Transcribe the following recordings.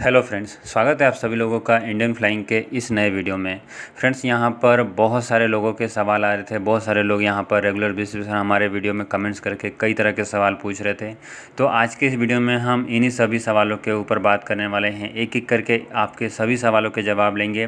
Hello friends, स्वागत है आप सभी लोगों का इंडियन फ्लाइंग के इस नए वीडियो में। फ्रेंड्स, यहाँ पर बहुत सारे लोगों के सवाल आ रहे थे। बहुत सारे लोग यहाँ पर रेगुलर बेसिस पर हमारे वीडियो में कमेंट्स करके कई तरह के सवाल पूछ रहे थे। तो आज के इस वीडियो में हम इन्हीं सभी सवालों के ऊपर बात करने वाले हैं। एक एक करके आपके सभी सवालों के जवाब लेंगे।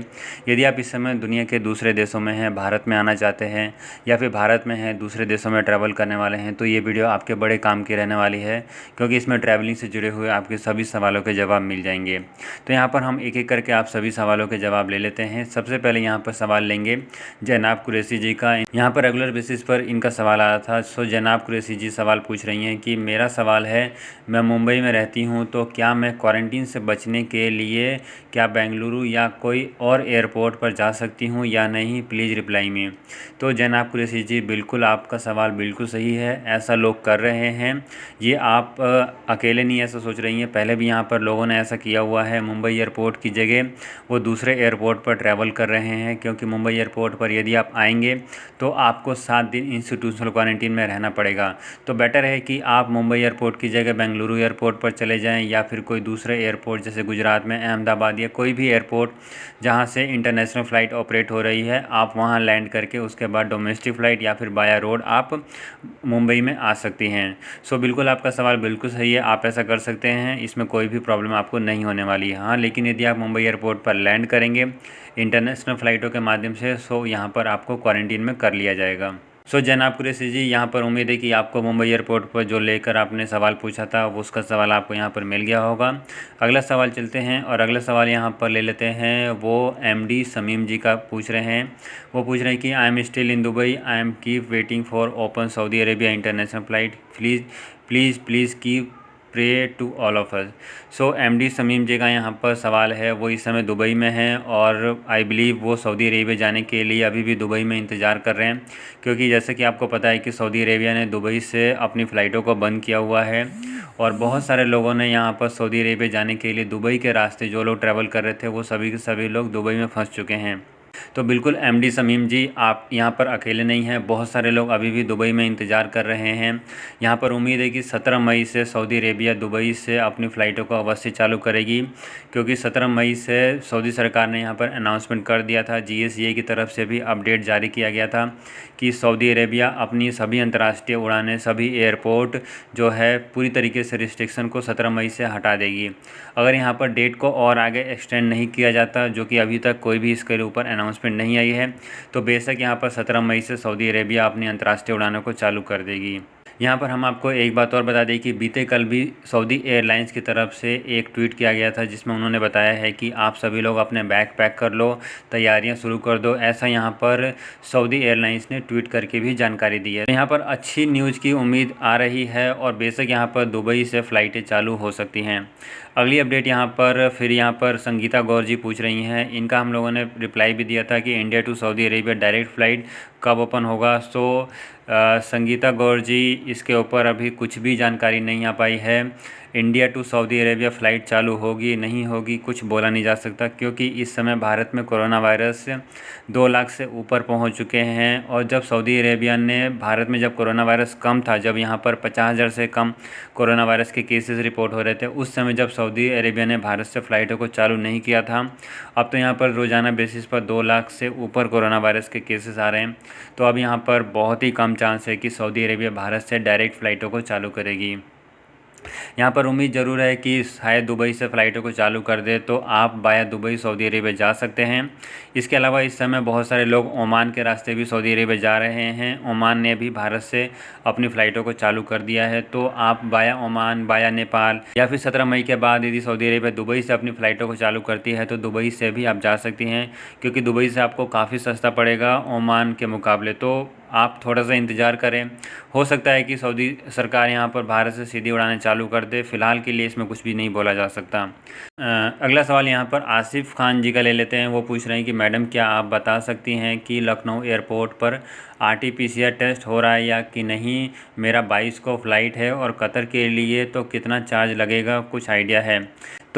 यदि आप इस समय दुनिया के दूसरे देशों में हैं, भारत में आना चाहते हैं या फिर भारत में हैं, दूसरे देशों में ट्रैवल करने वाले हैं, तो ये वीडियो आपके बड़े काम की रहने वाली है, क्योंकि इसमें ट्रैवलिंग से जुड़े हुए आपके सभी सवालों के जवाब मिल जाएंगे। तो यहाँ पर हम एक एक करके आप सभी सवालों के जवाब ले लेते हैं। सबसे पहले यहाँ पर सवाल लेंगे जैनाब कुरैशी जी का। यहाँ पर रेगुलर बेसिस पर इनका सवाल आया था। सो जैनाब कुरैशी जी सवाल पूछ रही हैं कि मेरा सवाल है, मैं मुंबई में रहती हूँ, तो क्या मैं क्वारंटीन से बचने के लिए क्या बेंगलुरु या कोई और एयरपोर्ट पर जा सकती हूँ या नहीं, प्लीज़ रिप्लाई में। तो जैनाब कुरैशी जी, बिल्कुल आपका सवाल बिल्कुल सही है। ऐसा लोग कर रहे हैं। ये आप अकेले नहीं ऐसा सोच रही हैं, पहले भी यहाँ पर लोगों ने ऐसा किया हुआ है। मुंबई एयरपोर्ट की जगह वो दूसरे एयरपोर्ट पर ट्रैवल कर रहे हैं, क्योंकि मुंबई एयरपोर्ट पर यदि आप आएंगे तो आपको 7 दिन इंस्टीट्यूशनल क्वारंटीन में रहना पड़ेगा। तो बेटर है कि आप मुंबई एयरपोर्ट की जगह बेंगलुरु एयरपोर्ट पर चले जाएं, या फिर कोई दूसरे एयरपोर्ट जैसे गुजरात में अहमदाबाद या कोई भी एयरपोर्ट जहां से इंटरनेशनल फ़्लाइट ऑपरेट हो रही है, आप वहां लैंड करके उसके बाद डोमेस्टिक फ़्लाइट या फिर बाया रोड आप मुंबई में आ सकती हैं। सो बिल्कुल आपका सवाल बिल्कुल सही है, आप ऐसा कर सकते हैं, इसमें कोई भी प्रॉब्लम आपको नहीं होने वाली है। हाँ, लेकिन यदि आप मुंबई एयरपोर्ट पर लैंड करेंगे इंटरनेशनल फ़्लाइटों के माध्यम से, सो यहाँ पर आपको क्वारंटीन में कर लिया जाएगा। सो जनाब कुरैशी जी, यहाँ पर उम्मीद है कि आपको मुंबई एयरपोर्ट पर जो लेकर आपने सवाल पूछा था वो उसका सवाल आपको यहाँ पर मिल गया होगा। अगला सवाल चलते हैं, और अगला सवाल यहाँ पर ले लेते हैं। वो एमडी समीम जी का पूछ रहे हैं। वो पूछ रहे हैं कि I am still in Dubai, I am keep waiting for open Saudi Arabia international flight, please please please keep pray to all of us. So MD Samim ji का यहाँ पर सवाल है। वो इस समय दुबई में हैं और आई बिलीव वो सऊदी अरेबिया जाने के लिए अभी भी दुबई में इंतज़ार कर रहे हैं, क्योंकि जैसे कि आपको पता है कि सऊदी अरेबिया ने दुबई से अपनी फ़्लाइटों को बंद किया हुआ है, और बहुत सारे लोगों ने यहाँ पर सऊदी अरेबिया जाने के लिए दुबई के रास्ते जो लोग ट्रैवल कर रहे थे, वो सभी के सभी लोग दुबई में फंस चुके हैं। तो बिल्कुल एमडी समीम जी, आप यहाँ पर अकेले नहीं हैं, बहुत सारे लोग अभी भी दुबई में इंतज़ार कर रहे हैं। यहाँ पर उम्मीद है कि 17 मई से सऊदी अरेबिया दुबई से अपनी फ़्लाइटों को अवश्य चालू करेगी, क्योंकि 17 मई से सऊदी सरकार ने यहाँ पर अनाउंसमेंट कर दिया था। जीएसए की तरफ से भी अपडेट जारी किया गया था कि सऊदी अरेबिया अपनी सभी अंतर्राष्ट्रीय उड़ानें, सभी एयरपोर्ट जो है पूरी तरीके से रिस्ट्रिक्शन को 17 मई से हटा देगी। अगर यहाँ पर डेट को और आगे एक्सटेंड नहीं किया जाता, जो कि अभी तक कोई भी इसके ऊपर अनाउंसमेंट नहीं आई है, तो बेशक यहाँ पर 17 मई से सऊदी अरेबिया अपनी अंतर्राष्ट्रीय उड़ानों को चालू कर देगी। यहाँ पर हम आपको एक बात और बता दें कि बीते कल भी सऊदी एयरलाइंस की तरफ से एक ट्वीट किया गया था, जिसमें उन्होंने बताया है कि आप सभी लोग अपने बैग पैक कर लो, तैयारियां शुरू कर दो। ऐसा यहाँ पर सऊदी एयरलाइंस ने ट्वीट करके भी जानकारी दी है। यहाँ पर अच्छी न्यूज़ की उम्मीद आ रही है, और बेशक यहाँ पर दुबई से फ़्लाइटें चालू हो सकती हैं। अगली अपडेट यहाँ पर संगीता गौर जी पूछ रही हैं। इनका हम लोगों ने रिप्लाई भी दिया था कि India to Saudi Arabia direct flight कब ओपन होगा। सो संगीता गौर जी, इसके ऊपर अभी कुछ भी जानकारी नहीं आ पाई है। India to Saudi Arabia flight चालू होगी नहीं होगी कुछ बोला नहीं जा सकता, क्योंकि इस समय भारत में कोरोना वायरस 2 लाख से ऊपर पहुंच चुके हैं। और जब सऊदी अरेबिया ने भारत में, जब कोरोना वायरस कम था, जब यहां पर 50,000 से कम कोरोना वायरस के केसेस रिपोर्ट हो रहे थे, उस समय जब सऊदी अरेबिया ने भारत से फ़्लाइटों को चालू नहीं किया था। अब तो यहाँ पर रोज़ाना बेसिस पर 2 लाख से ऊपर कोरोना वायरस के केसेस आ रहे हैं। तो अब यहाँ पर बहुत ही कम चांस है कि सऊदी अरेबिया भारत से डायरेक्ट फ़्लाइटों को चालू करेगी। यहाँ पर उम्मीद ज़रूर है कि शायद दुबई से फ़्लाइटों को चालू कर दे, तो आप बाया दुबई सऊदी अरेबिया जा सकते हैं। इसके अलावा इस समय बहुत सारे लोग ओमान के रास्ते भी सऊदी अरेबिया जा रहे हैं। ओमान ने भी भारत से अपनी फ़्लाइटों को चालू कर दिया है, तो आप बाया ओमान, बाया नेपाल, या फिर 17 मई के बाद यदि सऊदी अरेबिया दुबई से अपनी फ़्लाइटों को चालू करती है, तो दुबई से भी आप जा सकती हैं, क्योंकि दुबई से आपको काफ़ी सस्ता पड़ेगा ओमान के मुकाबले। तो आप थोड़ा सा इंतज़ार करें, हो सकता है कि सऊदी सरकार यहाँ पर भारत से सीधी उड़ानें चालू कर दे। फ़िलहाल के लिए इसमें कुछ भी नहीं बोला जा सकता। अगला सवाल यहाँ पर आसिफ़ खान जी का ले लेते हैं। वो पूछ रहे हैं कि मैडम, क्या आप बता सकती हैं कि लखनऊ एयरपोर्ट पर RT-PCR टेस्ट हो रहा है या कि नहीं? मेरा 22 को फ़्लाइट है और कतर के लिए तो कितना चार्ज लगेगा, कुछ आइडिया है?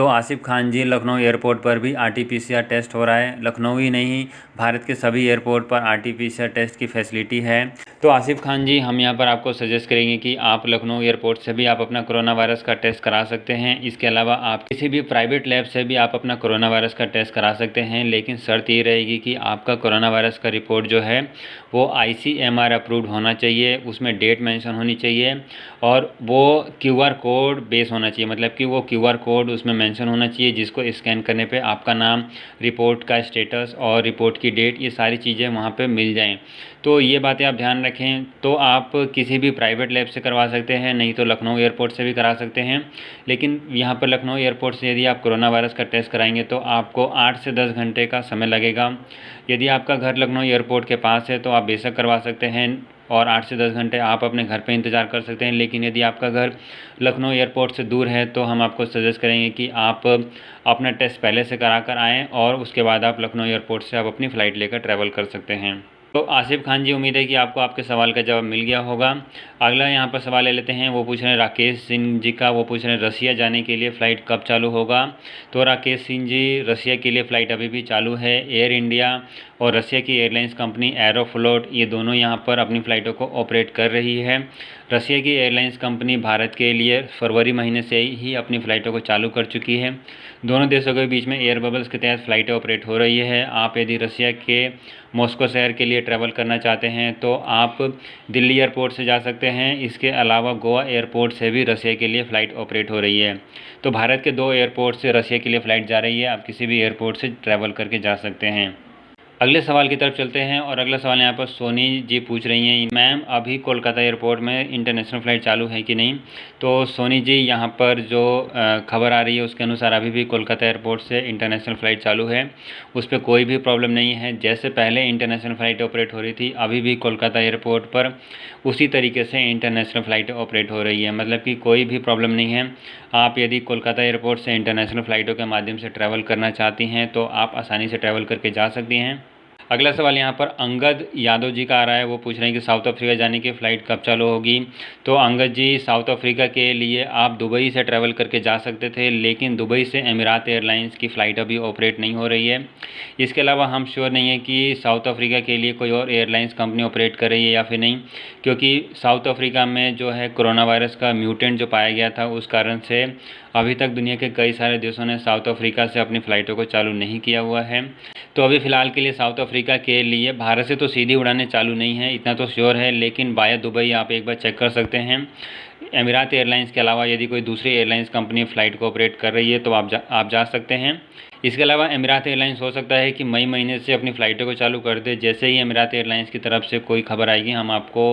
तो आसिफ खान जी, लखनऊ एयरपोर्ट पर भी RT-PCR टेस्ट हो रहा है। लखनऊ ही नहीं, भारत के सभी एयरपोर्ट पर RT-PCR टेस्ट की फैसिलिटी है। तो आसिफ खान जी, हम यहाँ पर आपको सजेस्ट करेंगे कि आप लखनऊ एयरपोर्ट से भी आप अपना कोरोना वायरस का टेस्ट करा सकते हैं। इसके अलावा आप किसी भी प्राइवेट लैब से भी आप अपना कोरोना वायरस का टेस्ट करा सकते हैं, लेकिन शर्त ये रहेगी कि आपका कोरोना वायरस का रिपोर्ट जो है वो ICMR अप्रूव्ड होना चाहिए, उसमें डेट मेंशन होनी चाहिए और वो QR कोड बेस होना चाहिए। मतलब कि वो QR कोड उसमें मेंशन होना चाहिए, जिसको स्कैन करने पे आपका नाम, रिपोर्ट का स्टेटस और रिपोर्ट की डेट, ये सारी चीज़ें वहाँ पे मिल जाएं। तो ये बातें आप ध्यान रखें। तो आप किसी भी प्राइवेट लैब से करवा सकते हैं, नहीं तो लखनऊ एयरपोर्ट से भी करा सकते हैं। लेकिन यहाँ पर लखनऊ एयरपोर्ट से यदि आप कोरोना वायरस का टेस्ट कराएंगे तो आपको 8 से 10 घंटे का समय लगेगा। यदि आपका घर लखनऊ एयरपोर्ट के पास है तो आप बेशक करवा सकते हैं और 8 से 10 घंटे आप अपने घर पे इंतज़ार कर सकते हैं। लेकिन यदि आपका घर लखनऊ एयरपोर्ट से दूर है तो हम आपको सजेस्ट करेंगे कि आप अपना टेस्ट पहले से करा कर आएँ और उसके बाद आप लखनऊ एयरपोर्ट से आप अपनी फ़्लाइट लेकर ट्रैवल कर सकते हैं। तो आसिफ खान जी, उम्मीद है कि आपको आपके सवाल का जवाब मिल गया होगा। अगला यहाँ पर सवाल ले लेते हैं। वो पूछ रहे हैं राकेश सिंह जी का, वो पूछ रहे हैं रसिया जाने के लिए फ़्लाइट कब चालू होगा। तो राकेश सिंह जी, रसिया के लिए फ़्लाइट अभी भी चालू है। एयर इंडिया और रसिया की एयरलाइंस कंपनी एरोफ्लोट, ये दोनों यहाँ पर अपनी फ़्लाइटों को ऑपरेट कर रही है। रसिया की एयरलाइंस कंपनी भारत के लिए फरवरी महीने से ही अपनी फ़्लाइटों को चालू कर चुकी है। दोनों देशों के बीच में एयर बबल्स के तहत फ़्लाइटें ऑपरेट हो रही है। आप यदि रसिया के मॉस्को शहर के लिए ट्रैवल करना चाहते हैं तो आप दिल्ली एयरपोर्ट से जा सकते हैं। इसके अलावा गोवा एयरपोर्ट से भी रसिया के लिए फ़्लाइट ऑपरेट हो रही है। तो भारत के 2 एयरपोर्ट से रसिया के लिए फ़्लाइट जा रही है। आप किसी भी एयरपोर्ट से ट्रैवल करके जा सकते हैं। अगले सवाल की तरफ चलते हैं और अगला सवाल यहाँ पर सोनी जी पूछ रही हैं, मैम अभी कोलकाता एयरपोर्ट में इंटरनेशनल फ़्लाइट चालू है कि नहीं। तो सोनी जी, यहाँ पर जो खबर आ रही है उसके अनुसार अभी भी कोलकाता एयरपोर्ट से इंटरनेशनल फ़्लाइट चालू है, उस पर कोई भी प्रॉब्लम नहीं है। जैसे पहले इंटरनेशनल फ़्लाइट ऑपरेट हो रही थी, अभी भी कोलकाता एयरपोर्ट पर उसी तरीके से इंटरनेशनल फ़्लाइट ऑपरेट हो रही है। मतलब कि कोई भी प्रॉब्लम नहीं है। आप यदि कोलकाता एयरपोर्ट से इंटरनेशनल फ़्लाइटों के माध्यम से ट्रैवल करना चाहती हैं तो आप आसानी से ट्रैवल करके जा सकती हैं। अगला सवाल यहाँ पर अंगद यादव जी का आ रहा है। वो पूछ रहे हैं कि साउथ अफ्रीका जाने की फ़्लाइट कब चालू होगी। तो अंगद जी, साउथ अफ्रीका के लिए आप दुबई से ट्रैवल करके जा सकते थे, लेकिन दुबई से एमिरात एयरलाइंस की फ़्लाइट अभी ऑपरेट नहीं हो रही है। इसके अलावा हम श्योर नहीं है कि साउथ अफ्रीका के लिए कोई और एयरलाइंस कंपनी ऑपरेट कर रही है या फिर नहीं, क्योंकि साउथ अफ्रीका में जो है कोरोना वायरस का म्यूटेंट जो पाया गया था, उस कारण से अभी तक दुनिया के कई सारे देशों ने साउथ अफ्रीका से अपनी फ़्लाइटों को चालू नहीं किया हुआ है। तो अभी फ़िलहाल के लिए साउथ अफ्रीका के लिए भारत से तो सीधी उड़ानें चालू नहीं हैं, इतना तो श्योर है। लेकिन बाया दुबई आप एक बार चेक कर सकते हैं। एमिरात एयरलाइंस के अलावा यदि कोई दूसरी एयरलाइंस कंपनी फ़्लाइट को ऑपरेट कर रही है तो आप जा सकते हैं। इसके अलावा एमिरात एयरलाइंस हो सकता है कि मई महीने से अपनी फ़्लाइटों को चालू कर दे। जैसे ही एमिरात एयरलाइंस की तरफ से कोई खबर आएगी हम आपको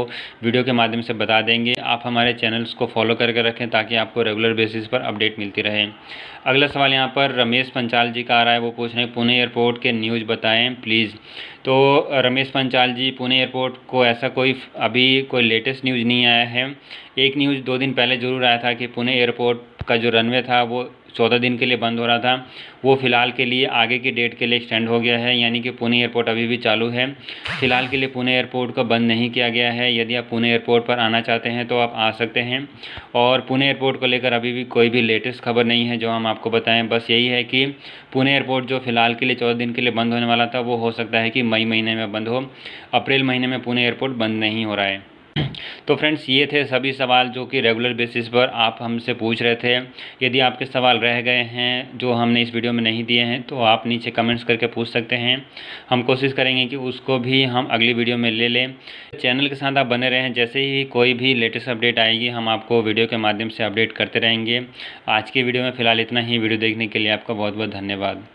वीडियो के माध्यम से बता देंगे। आप हमारे चैनल्स को फॉलो करके रखें ताकि आपको रेगुलर बेसिस पर अपडेट मिलती रहे। अगला सवाल यहाँ पर रमेश पंचाल जी का आ रहा है। वो पूछ रहे हैं पुणे एयरपोर्ट के न्यूज़ बताएं प्लीज़। तो रमेश पंचाल जी, पुणे एयरपोर्ट को ऐसा अभी कोई लेटेस्ट न्यूज़ नहीं आया है। एक न्यूज़ 2 दिन पहले ज़रूर आया था कि पुणे एयरपोर्ट का जो रनवे था वो 14 दिन के लिए बंद हो रहा था, वो फ़िलहाल के लिए आगे की डेट के लिए एक्सटेंड हो गया है। यानी कि पुणे एयरपोर्ट अभी भी चालू है। फ़िलहाल के लिए पुणे एयरपोर्ट को बंद नहीं किया गया है। यदि आप पुणे एयरपोर्ट पर आना चाहते हैं तो आप आ सकते हैं। और पुणे एयरपोर्ट को लेकर अभी भी कोई भी लेटेस्ट खबर नहीं है जो हम आपको बताएं। बस यही है कि पुणे एयरपोर्ट जो फ़िलहाल के लिए 14 दिन के लिए बंद होने वाला था, वो हो सकता है कि मई महीने में बंद हो। अप्रैल महीने में पुणे एयरपोर्ट बंद नहीं हो रहा है। तो फ्रेंड्स, ये थे सभी सवाल जो कि रेगुलर बेसिस पर आप हमसे पूछ रहे थे। यदि आपके सवाल रह गए हैं जो हमने इस वीडियो में नहीं दिए हैं तो आप नीचे कमेंट्स करके पूछ सकते हैं। हम कोशिश करेंगे कि उसको भी हम अगली वीडियो में ले लें। चैनल के साथ आप बने रहें, जैसे ही कोई भी लेटेस्ट अपडेट आएगी हम आपको वीडियो के माध्यम से अपडेट करते रहेंगे। आज की वीडियो में फ़िलहाल इतना ही। वीडियो देखने के लिए आपका बहुत बहुत धन्यवाद।